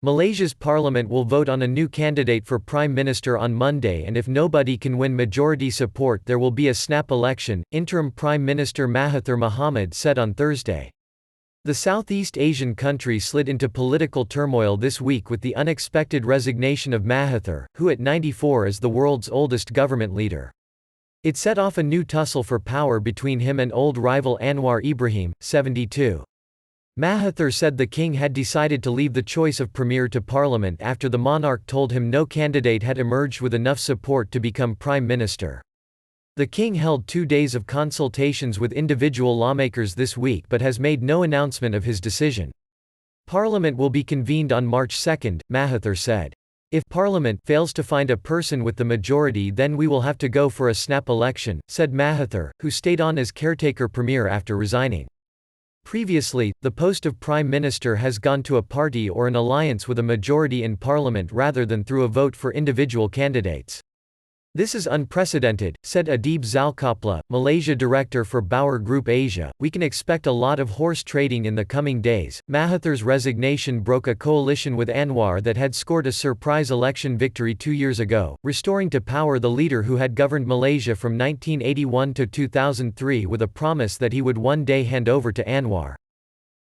Malaysia's parliament will vote on a new candidate for prime minister on Monday, and if nobody can win majority support there will be a snap election, interim Prime Minister Mahathir Mohamad said on Thursday. The Southeast Asian country slid into political turmoil this week with the unexpected resignation of Mahathir, who at 94 is the world's oldest government leader. It set off a new tussle for power between him and old rival Anwar Ibrahim, 72. Mahathir said the king had decided to leave the choice of premier to parliament after the monarch told him no candidate had emerged with enough support to become prime minister. The king held 2 days of consultations with individual lawmakers this week but has made no announcement of his decision. Parliament will be convened on March 2, Mahathir said. If Parliament fails to find a person with the majority, then we will have to go for a snap election, said Mahathir, who stayed on as caretaker premier after resigning. Previously, the post of prime minister has gone to a party or an alliance with a majority in parliament rather than through a vote for individual candidates. This is unprecedented, said Adib Zalkapla, Malaysia director for Bauer Group Asia. We can expect a lot of horse trading in the coming days. Mahathir's resignation broke a coalition with Anwar that had scored a surprise election victory 2 years ago, restoring to power the leader who had governed Malaysia from 1981 to 2003 with a promise that he would one day hand over to Anwar.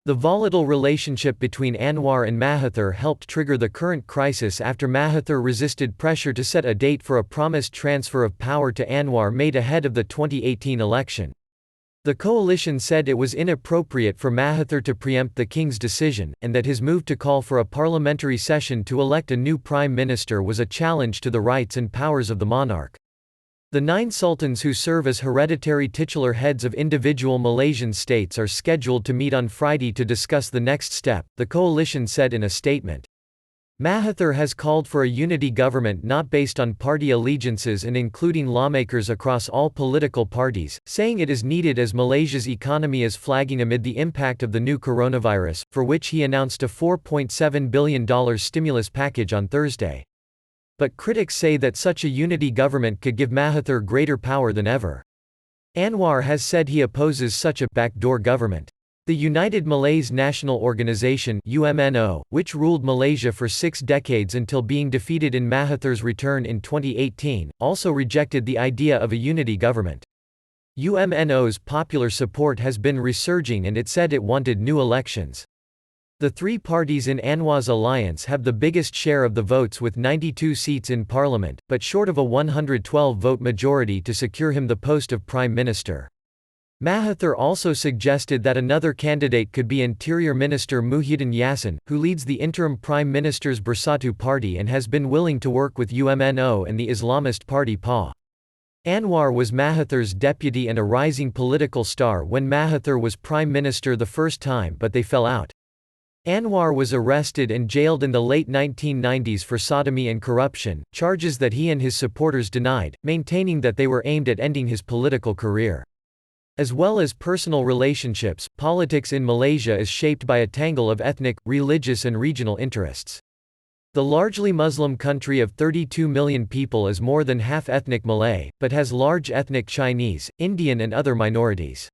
The volatile relationship between Anwar and Mahathir helped trigger the current crisis after Mahathir resisted pressure to set a date for a promised transfer of power to Anwar made ahead of the 2018 election. The coalition said it was inappropriate for Mahathir to preempt the king's decision, and that his move to call for a parliamentary session to elect a new prime minister was a challenge to the rights and powers of the monarch. The 9 sultans who serve as hereditary titular heads of individual Malaysian states are scheduled to meet on Friday to discuss the next step, the coalition said in a statement. Mahathir has called for a unity government not based on party allegiances and including lawmakers across all political parties, saying it is needed as Malaysia's economy is flagging amid the impact of the new coronavirus, for which he announced a $4.7 billion stimulus package on Thursday. But critics say that such a unity government could give Mahathir greater power than ever. Anwar has said he opposes such a backdoor government. The United Malays National Organisation (UMNO), which ruled Malaysia for 6 decades until being defeated in Mahathir's return in 2018, also rejected the idea of a unity government. UMNO's popular support has been resurging and it said it wanted new elections. The 3 parties in Anwar's alliance have the biggest share of the votes with 92 seats in parliament, but short of a 112-vote majority to secure him the post of prime minister. Mahathir also suggested that another candidate could be Interior Minister Muhyiddin Yassin, who leads the interim Prime Minister's Bersatu party and has been willing to work with UMNO and the Islamist party PAH. Anwar was Mahathir's deputy and a rising political star when Mahathir was prime minister the first time, but they fell out. Anwar was arrested and jailed in the late 1990s for sodomy and corruption, charges that he and his supporters denied, maintaining that they were aimed at ending his political career. As well as personal relationships, politics in Malaysia is shaped by a tangle of ethnic, religious and regional interests. The largely Muslim country of 32 million people is more than half ethnic Malay, but has large ethnic Chinese, Indian and other minorities.